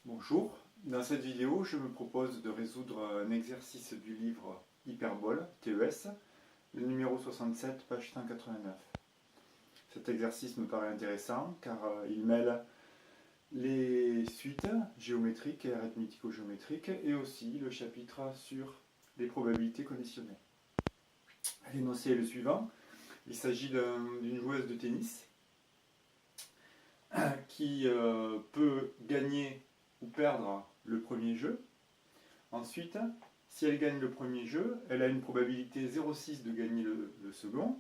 Bonjour, dans cette vidéo je me propose de résoudre un exercice du livre Hyperbole, TES, le numéro 67, page 189. Cet exercice me paraît intéressant car il mêle les suites géométriques et arithmético-géométriques et aussi le chapitre sur les probabilités conditionnelles. L'énoncé est le suivant, il s'agit d'une joueuse de tennis qui peut gagner ou perdre le premier jeu. Ensuite, si elle gagne le premier jeu, elle a une probabilité 0,6 de gagner le second.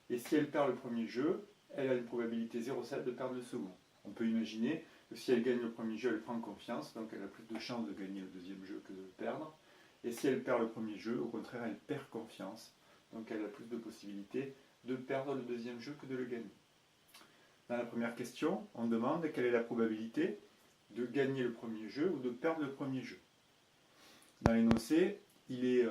Et si elle perd le premier jeu, elle a une probabilité 0,7 de perdre le second. On peut imaginer que si elle gagne le premier jeu, elle prend confiance, donc elle a plus de chances de gagner le deuxième jeu que de le perdre. Et si elle perd le premier jeu, au contraire, elle perd confiance, donc elle a plus de possibilités de perdre le deuxième jeu que de le gagner. Dans la première question, on demande quelle est la probabilité de gagner le premier jeu ou de perdre le premier jeu. Dans l'énoncé, il est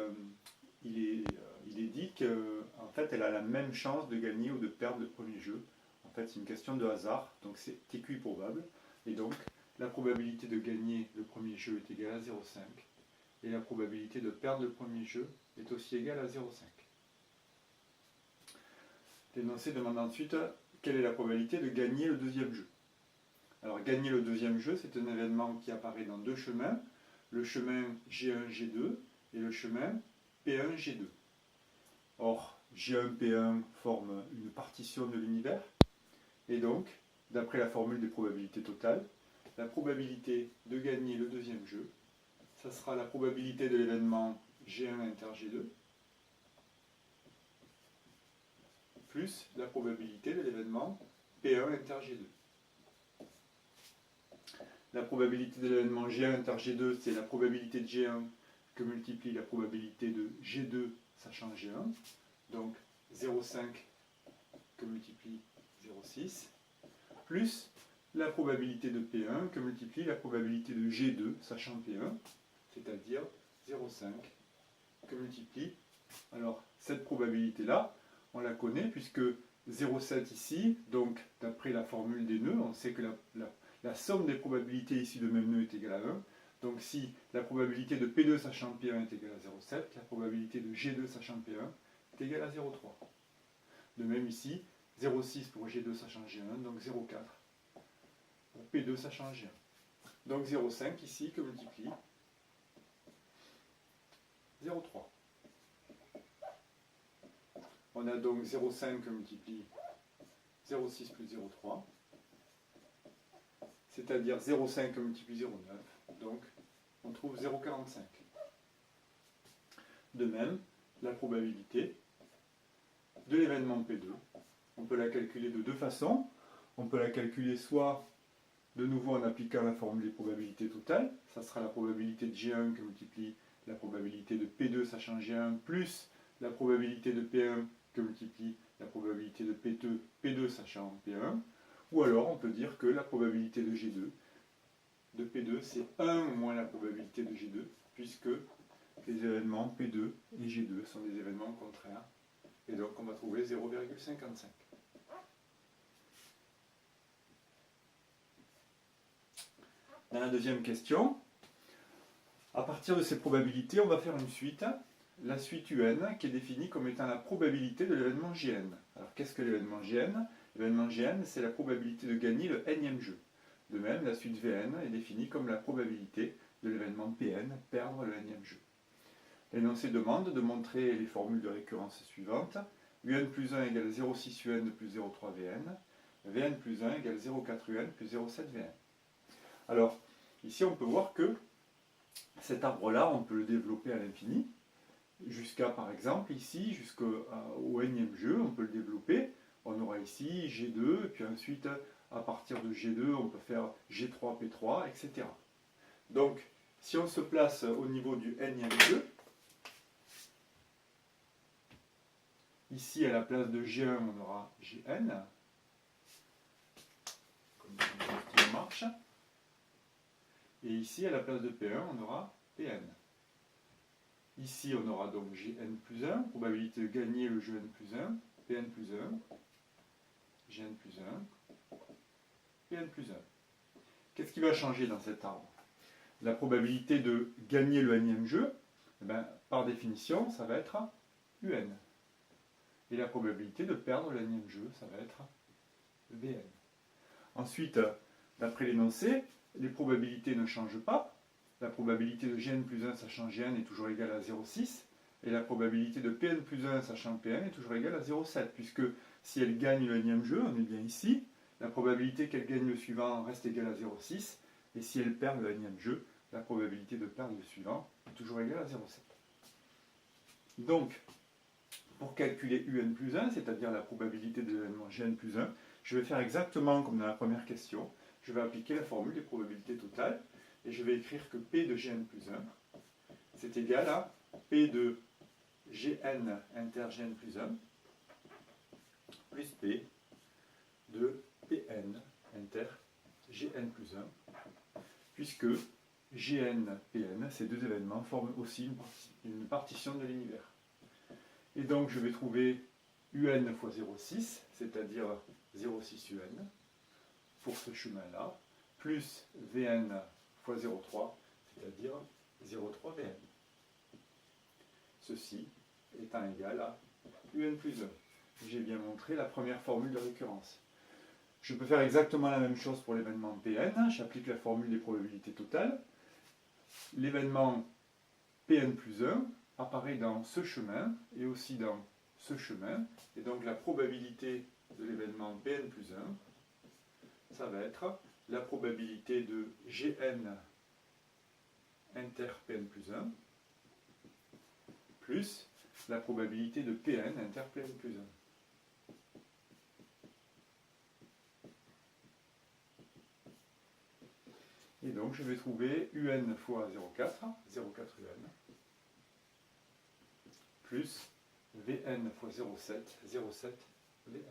dit qu'en fait, elle a la même chance de gagner ou de perdre le premier jeu. En fait, c'est une question de hasard, donc c'est équiprobable. Et donc, la probabilité de gagner le premier jeu est égale à 0,5. Et la probabilité de perdre le premier jeu est aussi égale à 0,5. L'énoncé demande ensuite quelle est la probabilité de gagner le deuxième jeu. Alors, gagner le deuxième jeu, c'est un événement qui apparaît dans deux chemins. Le chemin G1, G2 et le chemin P1, G2. Or, G1, P1 forment une partition de l'univers. Et donc, d'après la formule des probabilités totales, la probabilité de gagner le deuxième jeu, ça sera la probabilité de l'événement G1 inter G2 plus la probabilité de l'événement P1 inter G2. La probabilité de l'événement G1 inter G2, c'est la probabilité de G1 que multiplie la probabilité de G2 sachant G1. Donc 0,5 que multiplie 0,6, plus la probabilité de P1 que multiplie la probabilité de G2 sachant P1, c'est-à-dire 0,5 que multiplie. Alors cette probabilité-là, on la connaît puisque 0,7 ici, donc d'après la formule des nœuds, on sait que la somme des probabilités ici de même nœud est égale à 1. Donc si la probabilité de P2 sachant P1 est égale à 0,7, la probabilité de G2 sachant P1 est égale à 0,3. De même ici, 0,6 pour G2 sachant G1, donc 0,4 pour P2 sachant G1. Donc 0,5 ici que multiplie 0,3. On a donc 0,5 que multiplie 0,6 plus 0,3, c'est-à-dire 0,5 que multiplie 0,9, donc on trouve 0,45. De même, la probabilité de l'événement P2, on peut la calculer de deux façons. On peut la calculer soit de nouveau en appliquant la formule des probabilités totales, ça sera la probabilité de G1 que multiplie la probabilité de P2 sachant G1 plus la probabilité de P1 que multiplie la probabilité de P2 sachant P1, ou alors on peut dire que la probabilité de G2 de P2 c'est 1 moins la probabilité de G2, puisque les événements P2 et G2 sont des événements contraires, et donc on va trouver 0,55. Dans la deuxième question, à partir de ces probabilités, on va faire une suite, la suite UN, qui est définie comme étant la probabilité de l'événement GN. Alors qu'est-ce que l'événement GN? L'événement GN, c'est la probabilité de gagner le nème jeu. De même, la suite VN est définie comme la probabilité de l'événement PN, perdre le nème jeu. L'énoncé demande de montrer les formules de récurrence suivantes. UN plus 1 égale 0,6 UN plus 0,3 VN. VN plus 1 égale 0,4 UN plus 0,7 VN. Alors, ici on peut voir que cet arbre-là, on peut le développer à l'infini, jusqu'à par exemple ici, jusqu'au nème jeu, on peut le développer. On aura ici G2, et puis ensuite, à partir de G2, on peut faire G3, P3, etc. Donc, si on se place au niveau du nème jeu, ici à la place de G1, on aura Gn, comme ça marche. Et ici, à la place de P1, on aura Pn. Ici, on aura donc Gn plus 1, probabilité de gagner le Gn plus 1, Pn plus 1, Gn plus 1, Pn plus 1. Qu'est-ce qui va changer dans cet arbre? La probabilité de gagner le nème jeu, eh ben, par définition, ça va être UN. Et la probabilité de perdre le nème jeu, ça va être VN. Ensuite, d'après l'énoncé, les probabilités ne changent pas. La probabilité de Gn plus 1 sachant Gn est toujours égale à 0,6. Et la probabilité de Pn plus 1 sachant Pn est toujours égale à 0,7. Puisque si elle gagne le énième jeu, on est bien ici, la probabilité qu'elle gagne le suivant reste égale à 0,6. Et si elle perd le énième jeu, la probabilité de perdre le suivant est toujours égale à 0,7. Donc, pour calculer UN plus 1, c'est-à-dire la probabilité de l'événement Gn plus 1, je vais faire exactement comme dans la première question. Je vais appliquer la formule des probabilités totales et je vais écrire que P de Gn plus 1, c'est égal à P de Gn inter Gn plus 1 plus P de Pn inter Gn plus 1, puisque Gn, Pn, ces deux événements forment aussi une partition de l'univers. Et donc je vais trouver UN fois 0,6, c'est-à-dire 0,6 UN, pour ce chemin-là, plus Vn fois 0,3, c'est-à-dire 0,3 Vn. Ceci étant égal à UN plus 1. J'ai bien montré la première formule de récurrence. Je peux faire exactement la même chose pour l'événement Pn. J'applique la formule des probabilités totales. L'événement Pn plus 1 apparaît dans ce chemin et aussi dans ce chemin. Et donc la probabilité de l'événement Pn plus 1, ça va être la probabilité de Gn inter Pn plus 1 plus la probabilité de Pn inter Pn plus 1. Et donc je vais trouver UN fois 0,4, 0,4 UN, plus Vn fois 0,7, 0,7 Vn.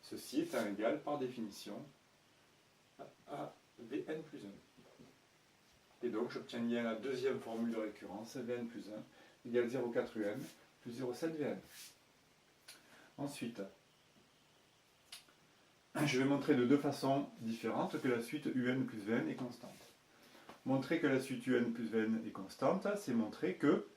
Ceci étant égal par définition à Vn plus 1. Et donc j'obtiens bien la deuxième formule de récurrence, Vn plus 1 égale 0,4 UN plus 0,7 Vn. Ensuite, je vais montrer de deux façons différentes que la suite UN plus Vn est constante. Montrer que la suite UN plus Vn est constante, c'est montrer que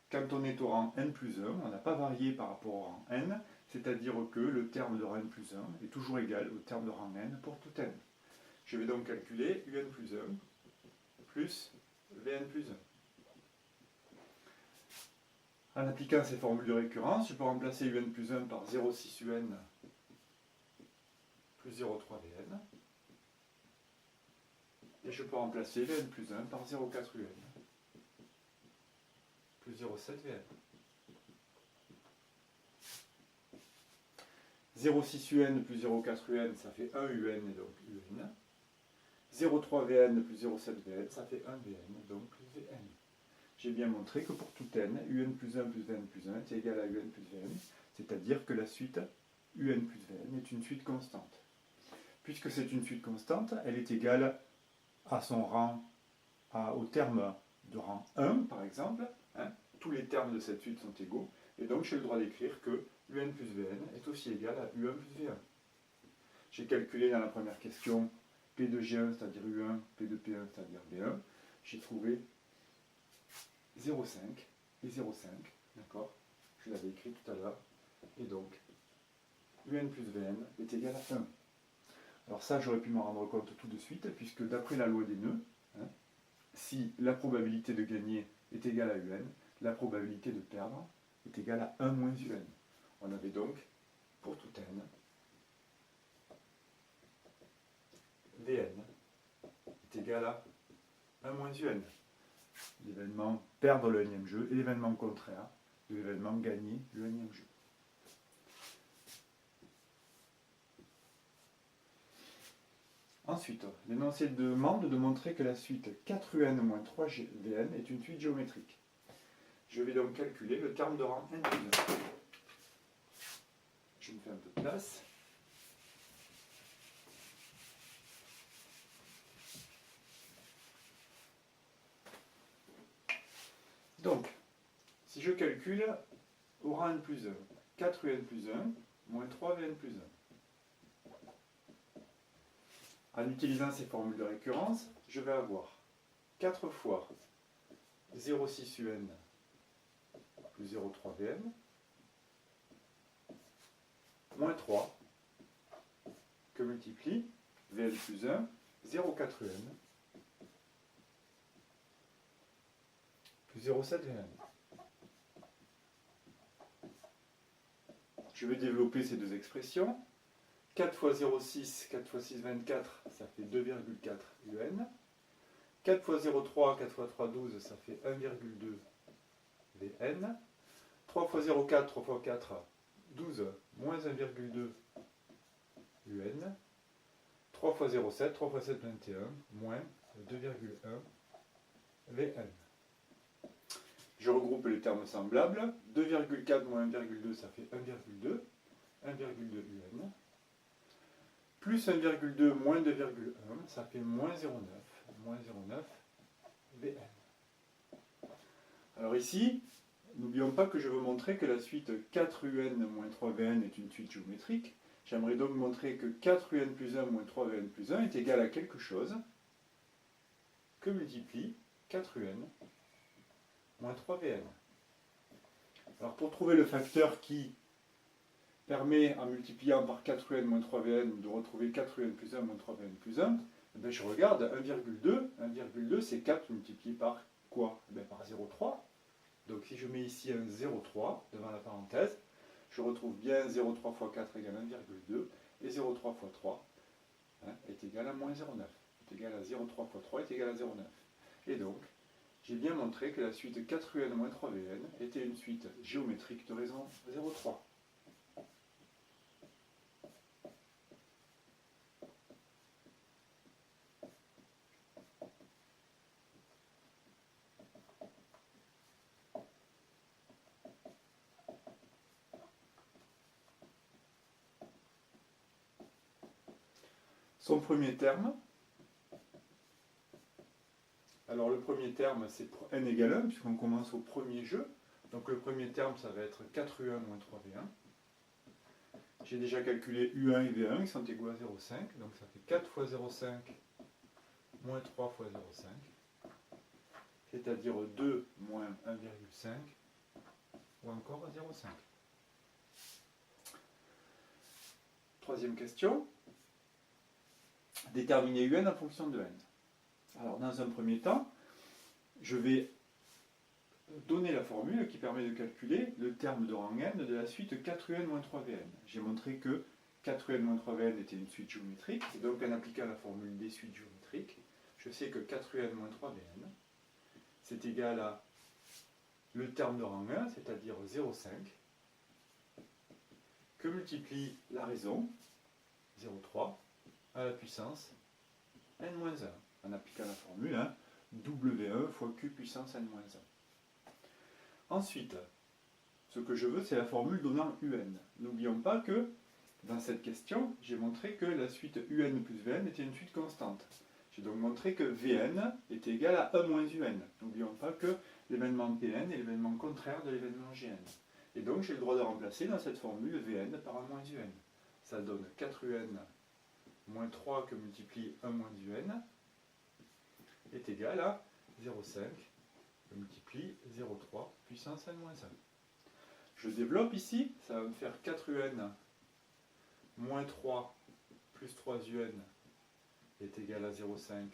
quand on est au rang n plus 1, on n'a pas varié par rapport au rang n, c'est-à-dire que le terme de rang n plus 1 est toujours égal au terme de rang n pour tout n. Je vais donc calculer UN plus 1 plus Vn plus 1. En appliquant ces formules de récurrence, je peux remplacer UN plus 1 par 0,6 UN plus 0,3 Vn. Et je peux remplacer Vn plus 1 par 0,4 UN plus 0,7 Vn. 0,6 UN plus 0,4 UN, ça fait 1 UN et donc UN. 0,3 Vn plus 0,7 Vn, ça fait 1 Vn, donc plus Vn. J'ai bien montré que pour tout n, UN plus 1 plus Vn plus 1 est égal à UN plus Vn, c'est-à-dire que la suite UN plus Vn est une suite constante. Puisque c'est une suite constante, elle est égale à son rang, au terme de rang 1 par exemple. Tous les termes de cette suite sont égaux, et donc j'ai le droit d'écrire que UN plus Vn est aussi égal à U1 plus V1. J'ai calculé dans la première question P de G1, c'est-à-dire U1, P de P1, c'est-à-dire V1. J'ai trouvé 0,5 et 0,5, d'accord? Je l'avais écrit tout à l'heure, et donc UN plus Vn est égal à 1. Alors ça, j'aurais pu m'en rendre compte tout de suite, puisque d'après la loi des nœuds, si la probabilité de gagner est égale à UN, la probabilité de perdre est égale à 1 moins UN. On avait donc, pour tout n, Vn est égal à 1 moins UN. L'événement perdre le énième jeu et l'événement contraire de l'événement gagner le énième jeu. Ensuite, l'énoncé demande de montrer que la suite 4UN moins 3Vn est une suite géométrique. Je vais donc calculer le terme de rang n plus 1. Je me fais un peu de place. Donc, si je calcule au rang n plus 1, 4UN plus 1 moins 3Vn plus 1. En utilisant ces formules de récurrence, je vais avoir 4 fois 0,6 UN plus 0,3 Vn, moins 3, que multiplie Vn plus 1, 0,4 UN, plus 0,7 Vn. Je vais développer ces deux expressions. 4 fois 0,6, 4 fois 6, 24, ça fait 2,4 UN. 4 fois 0,3, 4 fois 3, 12, ça fait 1,2 Vn. 3 fois 0,4, 3 fois 4, 12, moins 1,2 UN. 3 fois 0,7, 3 fois 7, 21, moins 2,1 Vn. Je regroupe les termes semblables. 2,4 moins 1,2, ça fait 1,2. 1,2 UN. Plus 1,2 moins 2,1, ça fait moins 0,9. Moins 0,9 Vn. Alors ici, n'oublions pas que je veux montrer que la suite 4un moins 3Vn est une suite géométrique. J'aimerais donc montrer que 4un plus 1 moins 3Vn plus 1 est égal à quelque chose que multiplie 4un moins 3Vn. Alors pour trouver le facteur qui permet, en multipliant par 4un moins 3Vn, de retrouver 4un plus 1 moins 3Vn plus 1, eh bien, je regarde 1,2. 1,2 c'est 4 multiplié par quoi? Eh bien, par 0,3. Donc si je mets ici un 0,3 devant la parenthèse, je retrouve bien 0,3 fois 4 égale 1,2 et 0,3 fois 3 est égal à moins 0,9. Est égal à 0,3 fois 3 est égal à 0,9. Et donc, j'ai bien montré que la suite 4un moins 3Vn était une suite géométrique de raison 0,3. Son premier terme, alors le premier terme c'est pour n égale 1 puisqu'on commence au premier jeu, donc le premier terme ça va être 4un moins 3v1. J'ai déjà calculé u1 et v1 qui sont égaux à 0,5, donc ça fait 4 fois 0,5 moins 3 fois 0,5, c'est-à-dire 2 moins 1,5 ou encore 0,5. Troisième question. Déterminer un en fonction de n. Alors dans un premier temps, je vais donner la formule qui permet de calculer le terme de rang n de la suite 4un moins 3vn. J'ai montré que 4un moins 3vn était une suite géométrique, et donc en appliquant la formule des suites géométriques, je sais que 4un moins 3vn, c'est égal à le terme de rang 1, c'est-à-dire 0,5, que multiplie la raison, 0,3, à la puissance n-1, en appliquant la formule W1 fois Q puissance n-1. Ensuite, ce que je veux, c'est la formule donnant un. N'oublions pas que, dans cette question, j'ai montré que la suite un plus vn était une suite constante. J'ai donc montré que vn était égal à 1 moins un. N'oublions pas que l'événement pn est l'événement contraire de l'événement gn. Et donc j'ai le droit de remplacer dans cette formule vn par 1 moins un. Ça donne 4un moins 3 que multiplie 1 moins un est égal à 0,5 que multiplie 0,3 puissance n-1. Je développe ici, ça va me faire 4un moins 3 plus 3un est égal à 0,5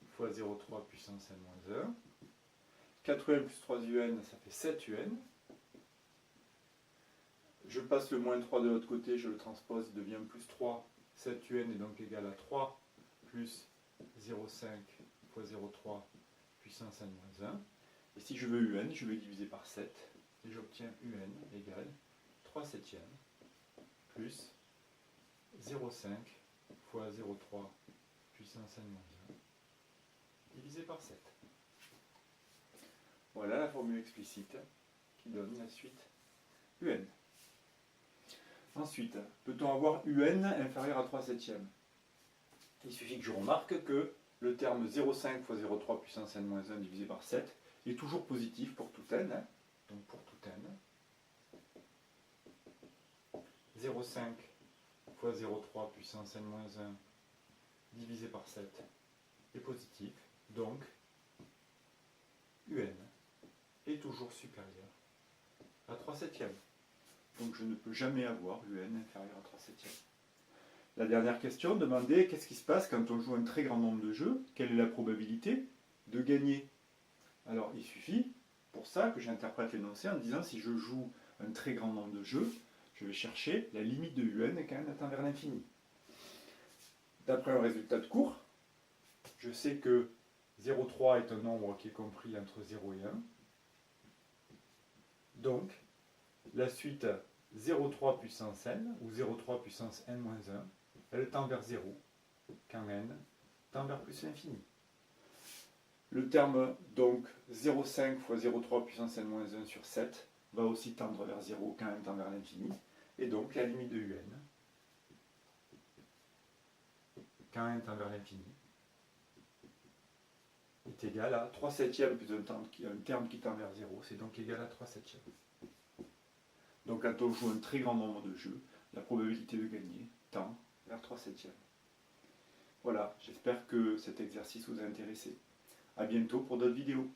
fois 0,3 puissance n-1. 4un plus 3un, ça fait 7un. Je passe le moins 3 de l'autre côté, je le transpose, il devient plus 3. 7un est donc égal à 3 plus 0,5 fois 0,3 puissance n-1. Et si je veux un, je vais diviser par 7 et j'obtiens un égale 3 septièmes plus 0,5 fois 0,3 puissance n-1 divisé par 7. Voilà la formule explicite qui donne la suite un. Ensuite, peut-on avoir un inférieur à 3 septièmes? Il suffit que je remarque que le terme 0,5 fois 0,3 puissance n-1 divisé par 7 est toujours positif pour tout n. Donc pour tout n, 0,5 fois 0,3 puissance n-1 divisé par 7 est positif, donc UN est toujours supérieur à 3/7. Donc je ne peux jamais avoir UN inférieur à 3/7. La dernière question demandait qu'est-ce qui se passe quand on joue un très grand nombre de jeux, quelle est la probabilité de gagner. Alors il suffit pour ça que j'interprète l'énoncé en disant si je joue un très grand nombre de jeux, je vais chercher la limite de UN quand n tend vers l'infini. D'après un résultat de cours, je sais que 0,3 est un nombre qui est compris entre 0 et 1. Donc, la suite 0,3 puissance n, ou 0,3 puissance n-1, elle tend vers 0, quand n tend vers plus l'infini. Le terme, donc, 0,5 fois 0,3 puissance n-1 sur 7 va aussi tendre vers 0 quand n tend vers l'infini. Et donc, la limite de UN, quand n tend vers l'infini, est égale à 3/7 plus un terme qui tend vers 0, c'est donc égal à 3/7. Donc quand on joue un très grand nombre de jeux, la probabilité de gagner tend vers 3/7. Voilà, j'espère que cet exercice vous a intéressé. A bientôt pour d'autres vidéos.